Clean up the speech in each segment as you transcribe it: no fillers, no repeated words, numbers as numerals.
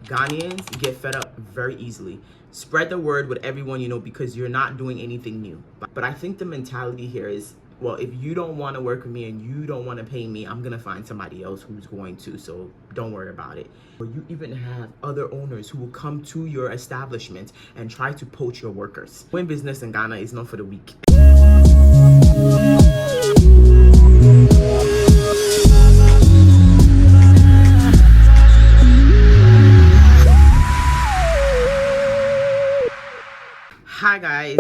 Ghanaians get fed up very easily. Spread the word with everyone you know because you're not doing anything new. But I think the mentality here is, well, if you don't want to work with me and you don't want to pay me, I'm going to find somebody else who's going to, so don't worry about it. Or you even have other owners who will come to your establishment and try to poach your workers. Doing business in Ghana is not for the weak. Hi guys,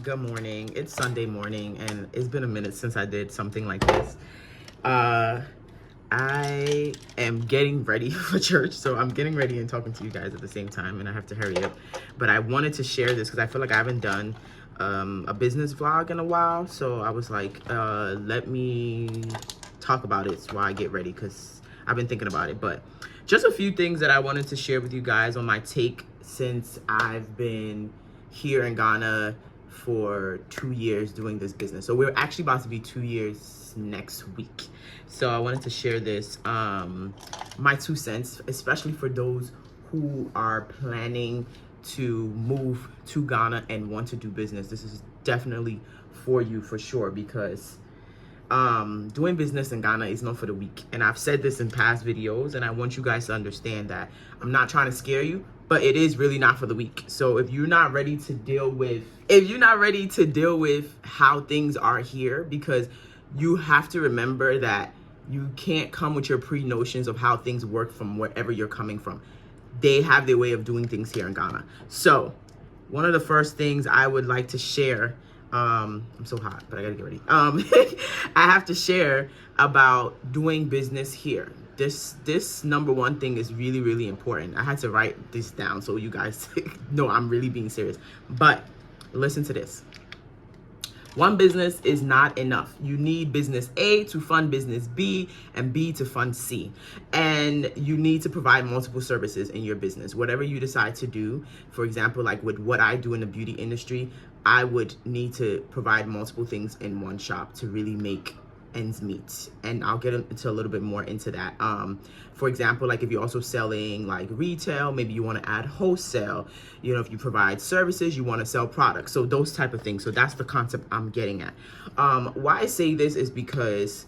good morning. It's Sunday morning and it's been a minute since I did something like this. I am getting ready for church, so I'm getting ready and talking to you guys at the same time, and I have to hurry up. But I wanted to share this because I feel like I haven't done a business vlog in a while, so I was like, let me talk about it while I get ready because I've been thinking about it. But just a few things that I wanted to share with you guys on my take since I've been here in Ghana for 2 years doing this business. So we're actually about to be 2 years next week. So I wanted to share this, my 2 cents, especially for those who are planning to move to Ghana and want to do business. This is definitely for you for sure, because doing business in Ghana is not for the weak. And I've said this in past videos, and I want you guys to understand that I'm not trying to scare you, but it is really not for the weak. So if you're not ready to deal with how things are here, because you have to remember that you can't come with your pre-notions of how things work from wherever you're coming from. They have their way of doing things here in Ghana. So one of the first things I would like to share, I'm so hot, but I gotta get ready. I have to share about doing business here. This number one thing is really, really important. I had to write this down so you guys know I'm really being serious. But listen to this. One business is not enough. You need business A to fund business B and B to fund C. And you need to provide multiple services in your business. Whatever you decide to do, for example, like with what I do in the beauty industry, I would need to provide multiple things in one shop to really make ends meet. And I'll get into a little bit more into that. For example, like if you're also selling like retail, maybe you want to add wholesale. You know, if you provide services, you want to sell products. So those type of things. So that's the concept I'm getting at. Why I say this is because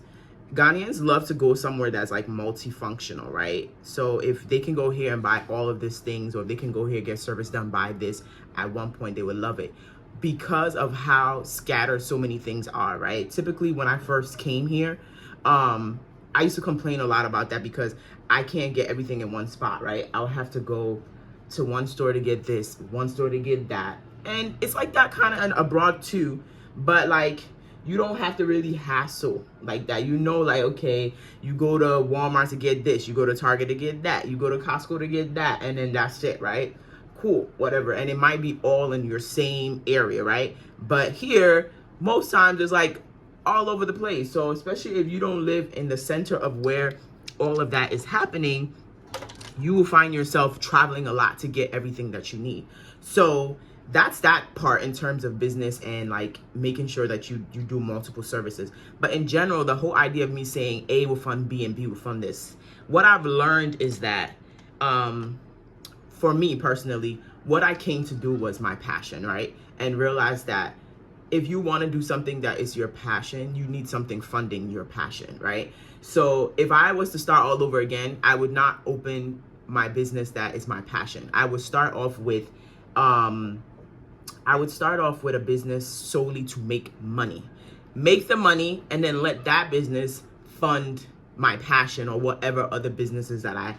Ghanaians love to go somewhere that's like multifunctional, right? So if they can go here and buy all of these things, or if they can go here and get service done by this, at one point they would love it, because of how scattered so many things are, right? Typically when I first came here, I used to complain a lot about that because I can't get everything in one spot, right? I'll have to go to one store to get this, one store to get that. And it's like that kind of abroad too, but like you don't have to really hassle like that. You know, like, okay, you go to Walmart to get this, you go to Target to get that, you go to Costco to get that, and then that's it, right? Cool, whatever. And it might be all in your same area, right? But here, most times it's like all over the place. So especially if you don't live in the center of where all of that is happening, you will find yourself traveling a lot to get everything that you need. So that's that part in terms of business and like making sure that you do multiple services. But in general, the whole idea of me saying A will fund B and B will fund this, what I've learned is that for me personally, what I came to do was my passion, right? And realize that if you want to do something that is your passion, you need something funding your passion, right? So if I was to start all over again, I would not open my business that is my passion. I would start off with a business solely to make money. Make the money and then let that business fund my passion or whatever other businesses that I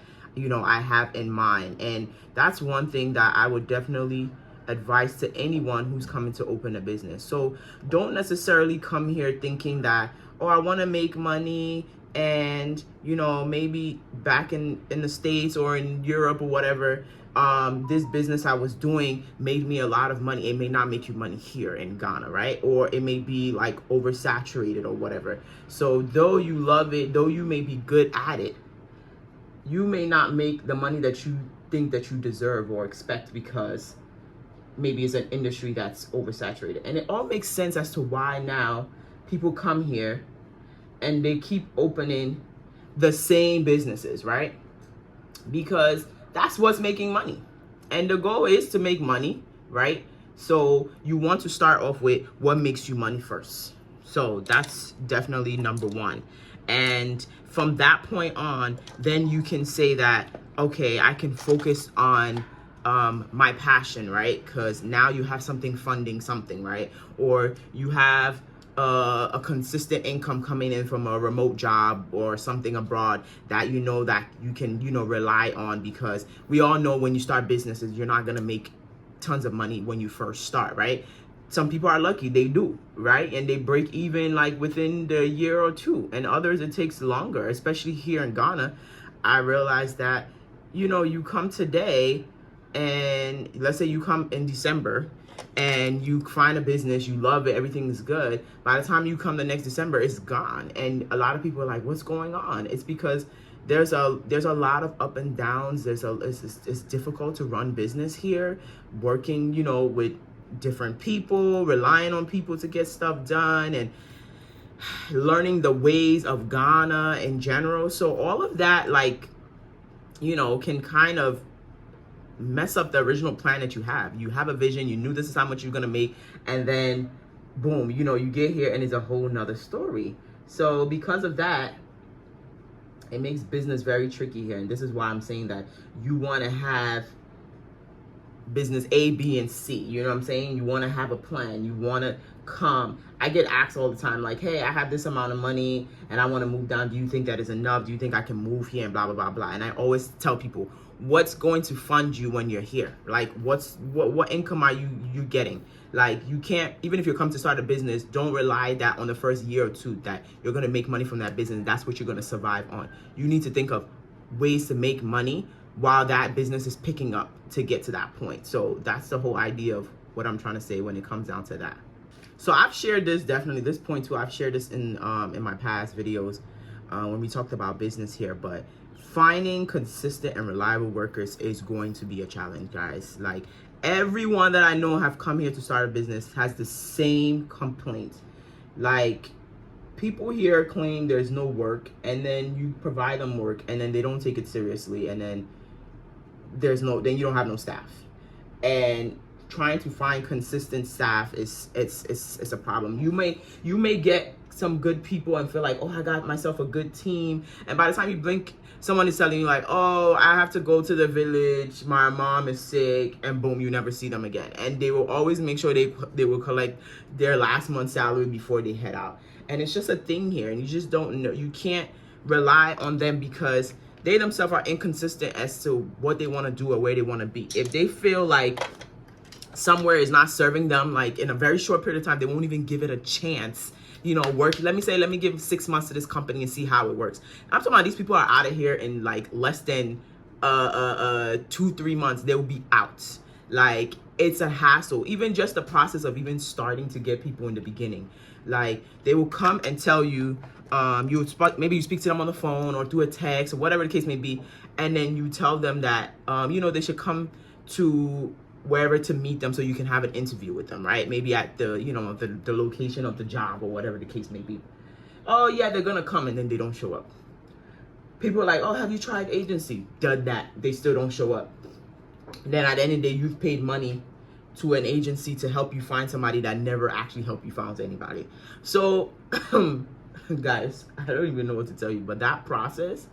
have in mind. And that's one thing that I would definitely advise to anyone who's coming to open a business. So don't necessarily come here thinking that, oh, I want to make money and, you know, maybe back in the States or in Europe or whatever, this business I was doing made me a lot of money. It may not make you money here in Ghana, right? Or it may be like oversaturated or whatever. So though you love it, though you may be good at it, you may not make the money that you think that you deserve or expect because maybe it's an industry that's oversaturated. And it all makes sense as to why now people come here and they keep opening the same businesses, right? Because That's what's making money. And the goal is to make money, right? So you want to start off with what makes you money first. So that's definitely number one. And from that point on, then you can say that, okay, I can focus on my passion, right? Because now you have something funding something, right? Or you have a consistent income coming in from a remote job or something abroad that you know that you can, you know, rely on, because we all know when you start businesses, you're not going to make tons of money when you first start, right? Some people are lucky, they do, right? And they break even like within the year or two, and others it takes longer, especially here in Ghana. I realized that, you know, you come today and let's say you come in December and you find a business, you love it, everything is good. By the time you come the next December, it's gone. And a lot of people are like, what's going on? It's because there's a lot of up and downs. It's difficult to run business here, working, you know, with different people, relying on people to get stuff done, and learning the ways of Ghana in general. So all of that, like, you know, can kind of mess up the original plan that you have. You have a vision, you knew this is how much you're gonna make, and then boom, you know, you get here and it's a whole nother story. So because of that, it makes business very tricky here. And this is why I'm saying that you want to have business A, B, and C. You know what I'm saying? You want to have a plan. You want to come. I get asked all the time, like, hey, I have this amount of money and I want to move down. Do you think that is enough? Do you think I can move here and blah, blah, blah, blah? And I always tell people, what's going to fund you when you're here? Like, what income are you getting? Like, you can't, even if you're coming to start a business, don't rely that on the first year or two that you're going to make money from that business. That's what you're going to survive on. You need to think of ways to make money while that business is picking up to get to that point. So that's the whole idea of what I'm trying to say when it comes down to that. So I've shared this, definitely this point too. I've shared this in my past videos when we talked about business here, but finding consistent and reliable workers is going to be a challenge, guys. Like, everyone that I know have come here to start a business has the same complaint. Like, people here claim there's no work, and then you provide them work, and then they don't take it seriously, and then then you don't have no staff. And trying to find consistent staff it's a problem. You may get some good people and feel like, oh, I got myself a good team, and by the time you blink, someone is telling you like, oh, I have to go to the village, my mom is sick, and boom, you never see them again. And they will always make sure they will collect their last month's salary before they head out. And it's just a thing here, and you just don't know. You can't rely on them because they themselves are inconsistent as to what they want to do or where they want to be. If they feel like somewhere is not serving them, like in a very short period of time, they won't even give it a chance. You know, let me give 6 months to this company and see how it works. I'm talking about these people are out of here in like less than 2-3 months. They will be out. Like, it's a hassle. Even just the process of even starting to get people in the beginning. Like, they will come and tell you, maybe you speak to them on the phone or through a text or whatever the case may be, and then you tell them that you know, they should come to wherever to meet them so you can have an interview with them, right? Maybe at the, you know, the location of the job or whatever the case may be. Oh yeah, they're gonna come, and then they don't show up. People are like, oh, have you tried agency? Done that. They still don't show up. Then at the end of the day, you've paid money to an agency to help you find somebody that never actually helped you find anybody. So guys, I don't even know what to tell you, but that process,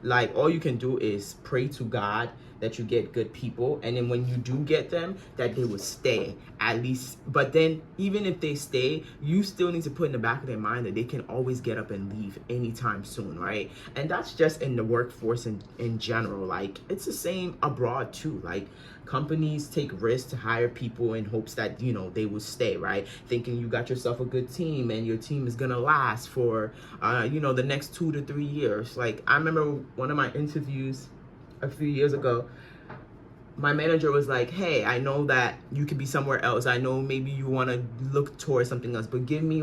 like, all you can do is pray to God that you get good people, and then when you do get them, that they will stay at least. But then even if they stay, you still need to put in the back of their mind that they can always get up and leave anytime soon, right? And that's just in the workforce in general. Like, it's the same abroad too. Like, companies take risks to hire people in hopes that, you know, they will stay, right? Thinking you got yourself a good team and your team is gonna last for you know, the next 2 to 3 years. Like, I remember one of my interviews a few years ago, my manager was like, hey, I know that you could be somewhere else. I know maybe you want to look towards something else, but give me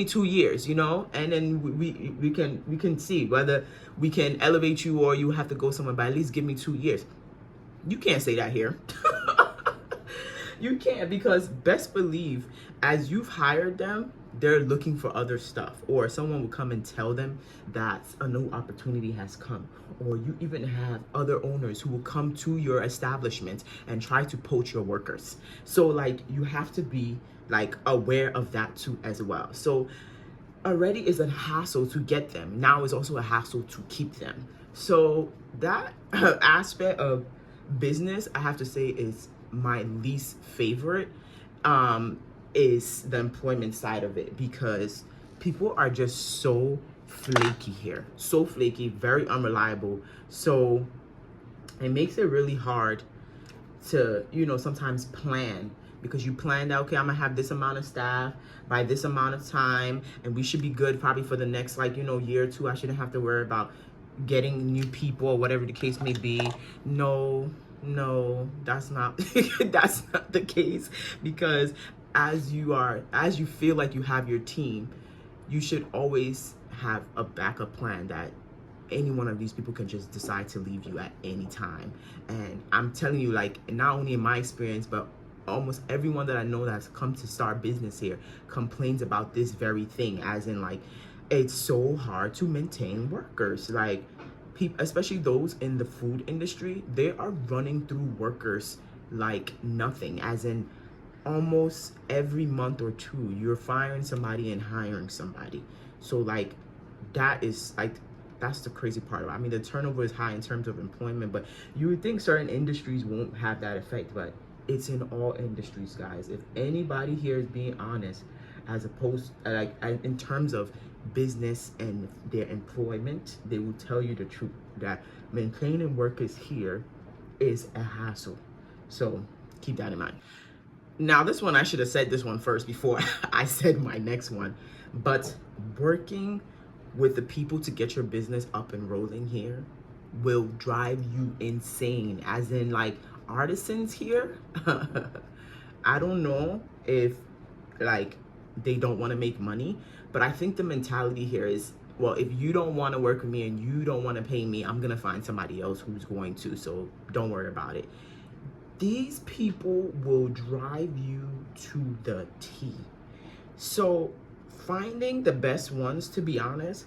2 years, you know, and then we can see whether we can elevate you or you have to go somewhere, but at least give me 2 years. You can't say that here. You can't, because best believe, as you've hired them, they're looking for other stuff, or someone will come and tell them that a new opportunity has come, or you even have other owners who will come to your establishment and try to poach your workers. So like you have to be like aware of that too as well. So already is a hassle to get them, now is also a hassle to keep them. So that aspect of business, I have to say, is my least favorite, is the employment side of it, because people are just so flaky here, so flaky, very unreliable. So it makes it really hard to, sometimes plan, because you planned out, okay, I'm gonna have this amount of staff by this amount of time, and we should be good probably for the next year or two. I shouldn't have to worry about getting new people or whatever the case may be. No, that's not that's not the case, because as you feel like you have your team, you should always have a backup plan that any one of these people can just decide to leave you at any time. And I'm telling you, like, not only in my experience, but almost everyone that I know that's come to start business here complains about this very thing, as in, like, it's so hard to maintain workers. Like, people, especially those in the food industry, they are running through workers like nothing, as in almost every month or two you're firing somebody and hiring somebody. So like that's the crazy part about it. I mean, the turnover is high in terms of employment, but you would think certain industries won't have that effect, but it's in all industries, guys. If anybody here is being honest, as opposed in terms of business and their employment, they will tell you the truth that maintaining workers here is a hassle. So keep that in mind. Now, this one, I should have said this one first before I said my next one, but working with the people to get your business up and rolling here will drive you insane. As in, like, artisans here, I don't know if like they don't want to make money, but I think the mentality here is, well, if you don't want to work with me and you don't want to pay me, I'm gonna find somebody else who's going to, so don't worry about it. These people will drive you to the T. So finding the best ones, to be honest,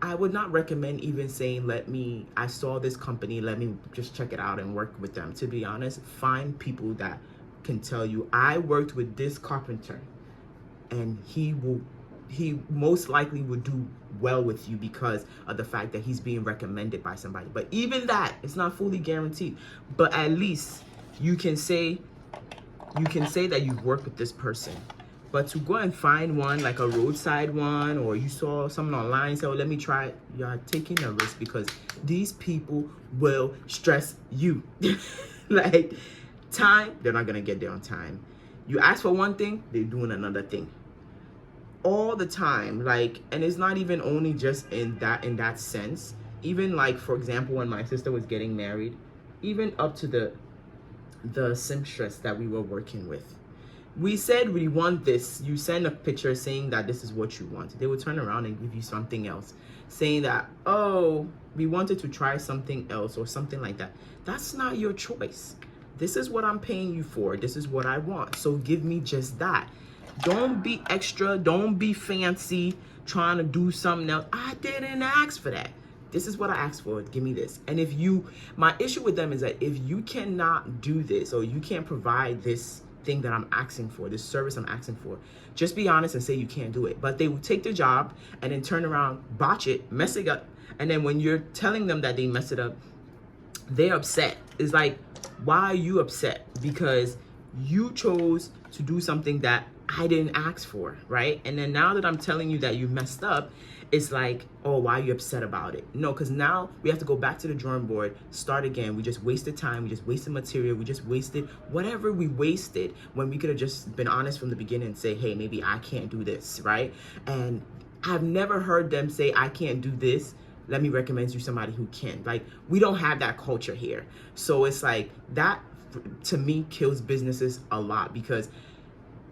I would not recommend even saying, I saw this company, let me just check it out and work with them. To be honest, find people that can tell you, I worked with this carpenter and he most likely would do well with you because of the fact that he's being recommended by somebody. But even that, it's not fully guaranteed. But at least you can say that you've worked with this person. But to go and find one, like a roadside one, or you saw someone online say, oh, let me try it, you're taking a risk, because these people will stress you. Like, time, they're not gonna get there on time. You ask for one thing, they're doing another thing all the time. Like, and it's not even only just in that sense. Even like, for example, when my sister was getting married, even up to the seamstress that we were working with, we said we want this. You send a picture saying that this is what you want. They would turn around and give you something else, saying that, oh, we wanted to try something else or something like that. That's not your choice. This is what I'm paying you for. This is what I want. So give me just that. Don't be extra. Don't be fancy trying to do something else. I didn't ask for that. This is what I asked for. Give me this. And my issue with them is that if you cannot do this, or you can't provide this thing that I'm asking for, this service I'm asking for, just be honest and say you can't do it. But they will take the job and then turn around, botch it, mess it up. And then when you're telling them that they messed it up, they're upset. It's like, why are you upset? Because you chose to do something that I didn't ask for, right? And then now that I'm telling you that you messed up, it's like, oh, why are you upset about it? No, because now we have to go back to the drawing board, start again. We just wasted time. We just wasted material. We just wasted whatever we wasted, when we could have just been honest from the beginning and say, hey, maybe I can't do this, right? And I've never heard them say, I can't do this, let me recommend you somebody who can. Like, we don't have that culture here. So it's like, that to me kills businesses a lot, because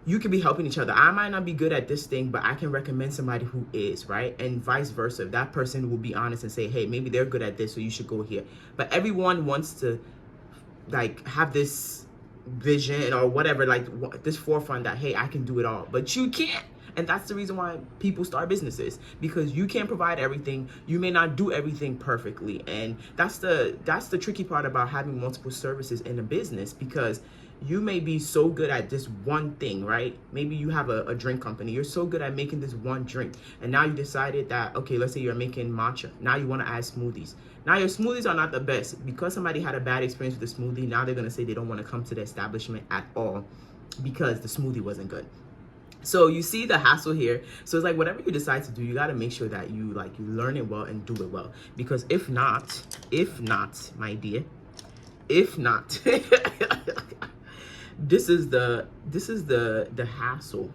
you can be helping each other. I might not be good at this thing, but I can recommend somebody who is, right? And vice versa. That person will be honest and say, hey, maybe they're good at this, so you should go here. But everyone wants to like have this vision or whatever, like this forefront that, hey, I can do it all. But you can't. And that's the reason why people start businesses, because you can't provide everything. You may not do everything perfectly. And that's the tricky part about having multiple services in a business, because you may be so good at this one thing, right? Maybe you have a drink company. You're so good at making this one drink. And now you decided that, okay, let's say you're making matcha. Now you want to add smoothies. Now your smoothies are not the best. Because somebody had a bad experience with the smoothie, now they're going to say they don't want to come to the establishment at all because the smoothie wasn't good. So you see the hassle here. So it's like, whatever you decide to do, you got to make sure that you learn it well and do it well. Because if not, my dear, if not, this is the hassle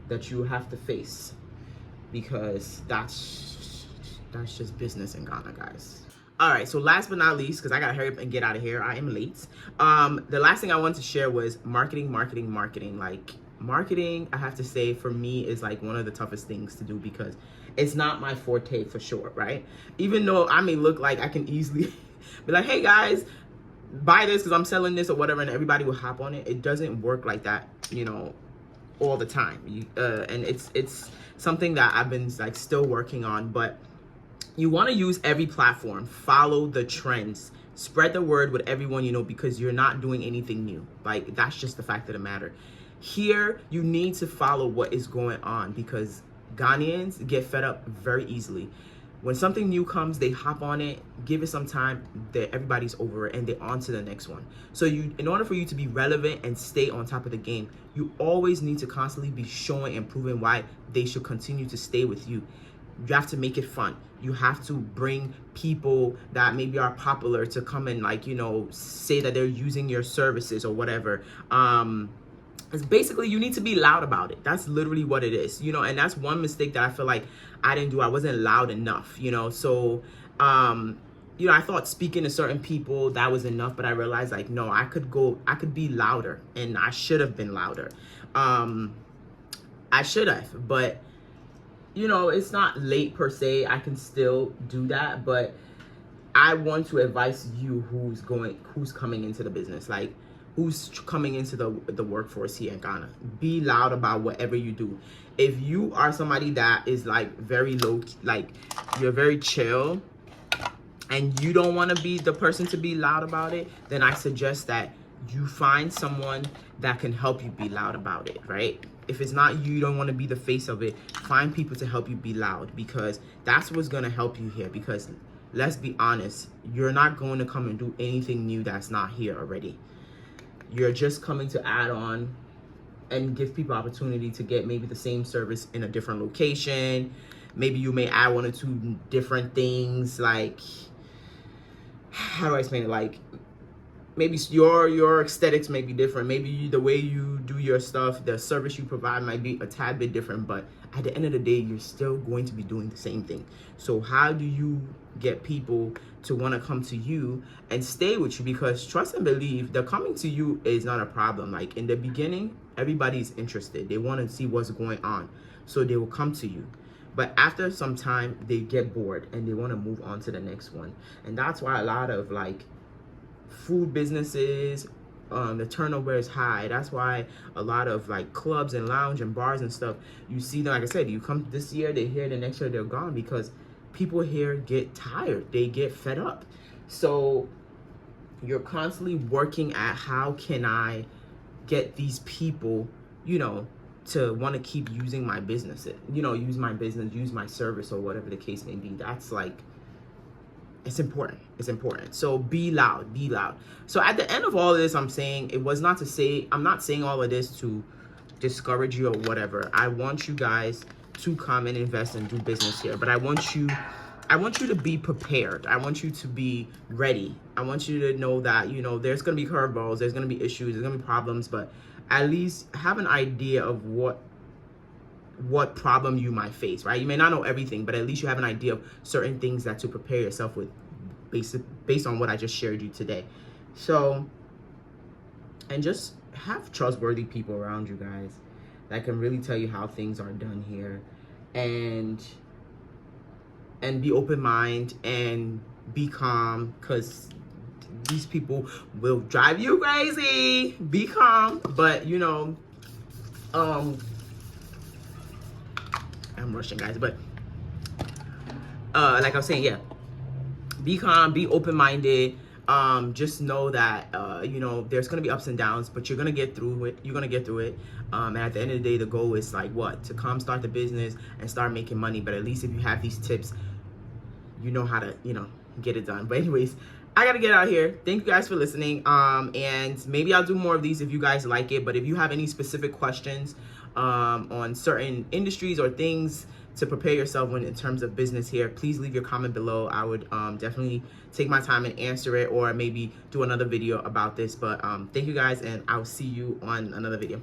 that you have to face, because that's just business in Ghana, guys. All right, so last but not least, because I gotta hurry up and get out of here, I am late. The last thing I wanted to share was marketing. Like, marketing, I have to say, for me, is like one of the toughest things to do, because it's not my forte for sure, right? Even though I may look like I can easily be like, hey guys, buy this because I'm selling this or whatever, and everybody will hop on it. It doesn't work like that, you know, all the time. And it's something that I've been like still working on. But you want to use every platform, follow the trends, spread the word with everyone you know, because you're not doing anything new. Like, that's just the fact of the matter. Here, you need to follow what is going on, because Ghanaians get fed up very easily. When something new comes, they hop on it, give it some time, everybody's over it, and they're on to the next one. So in order for you to be relevant and stay on top of the game, you always need to constantly be showing and proving why they should continue to stay with you. You have to make it fun. You have to bring people that maybe are popular to come and, like, you know, say that they're using your services or whatever. It's basically, you need to be loud about it. That's literally what it is, you know. And that's one mistake that I feel like I didn't do. I wasn't loud enough, you know. So you know, I thought speaking to certain people, that was enough, but I realized, like, no, I could be louder, and I should have been louder. I should have, but you know, it's not late per se. I can still do that, but I want to advise you who's coming into the business, like who's coming into the workforce here in Ghana. Be loud about whatever you do. If you are somebody that is like very low, like you're very chill, and you don't want to be the person to be loud about it, then I suggest that you find someone that can help you be loud about it, right? If it's not you, don't want to be the face of it, find people to help you be loud, because that's what's going to help you here. Because let's be honest, you're not going to come and do anything new that's not here already. You're just coming to add on and give people opportunity to get maybe the same service in a different location. Maybe you may add one or two different things, like, how do I explain it? Like, maybe your aesthetics may be different. Maybe the way you do your stuff, the service you provide might be a tad bit different, but at the end of the day, you're still going to be doing the same thing. So how do you get people to want to come to you and stay with you? Because trust and believe, the coming to you is not a problem. Like, in the beginning, everybody's interested. They want to see what's going on, so they will come to you. But after some time, they get bored and they want to move on to the next one. And that's why a lot of like food businesses, the turnover is high. That's why a lot of like clubs and lounge and bars and stuff, you see them, like I said, you come this year, they're here, the next year they're gone, because people here get tired, they get fed up. So you're constantly working at, how can I get these people, you know, to want to keep using my business, you know, use my business, use my service, or whatever the case may be. That's like, it's important. It's important. So be loud, be loud. So at the end of all of this, I'm saying, it was not to say, I'm not saying all of this to discourage you or whatever. I want you guys to come and invest and do business here, but I want you to be prepared. I want you to be ready. I want you to know that, you know, there's going to be curveballs, there's going to be issues, there's going to be problems, but at least have an idea of what problem you might face, right? You may not know everything, but at least you have an idea of certain things that to prepare yourself with, based on what I just shared you today. So, and just have trustworthy people around you guys that can really tell you how things are done here, and be open-minded and be calm, because these people will drive you crazy. Be calm, but you know, I'm rushing, guys, but like I was saying, yeah, be calm, be open-minded. Just know that you know, there's gonna be ups and downs, but you're gonna get through it. You're gonna get through it. And at the end of the day, the goal is like what? To come start the business and start making money. But at least if you have these tips, you know how to, you know, get it done. But anyways, I gotta get out here. Thank you guys for listening. And maybe I'll do more of these if you guys like it. But if you have any specific questions on certain industries or things to prepare yourself when in terms of business here, please leave your comment below. I would definitely take my time and answer it, or maybe do another video about this. But thank you guys, and I'll see you on another video.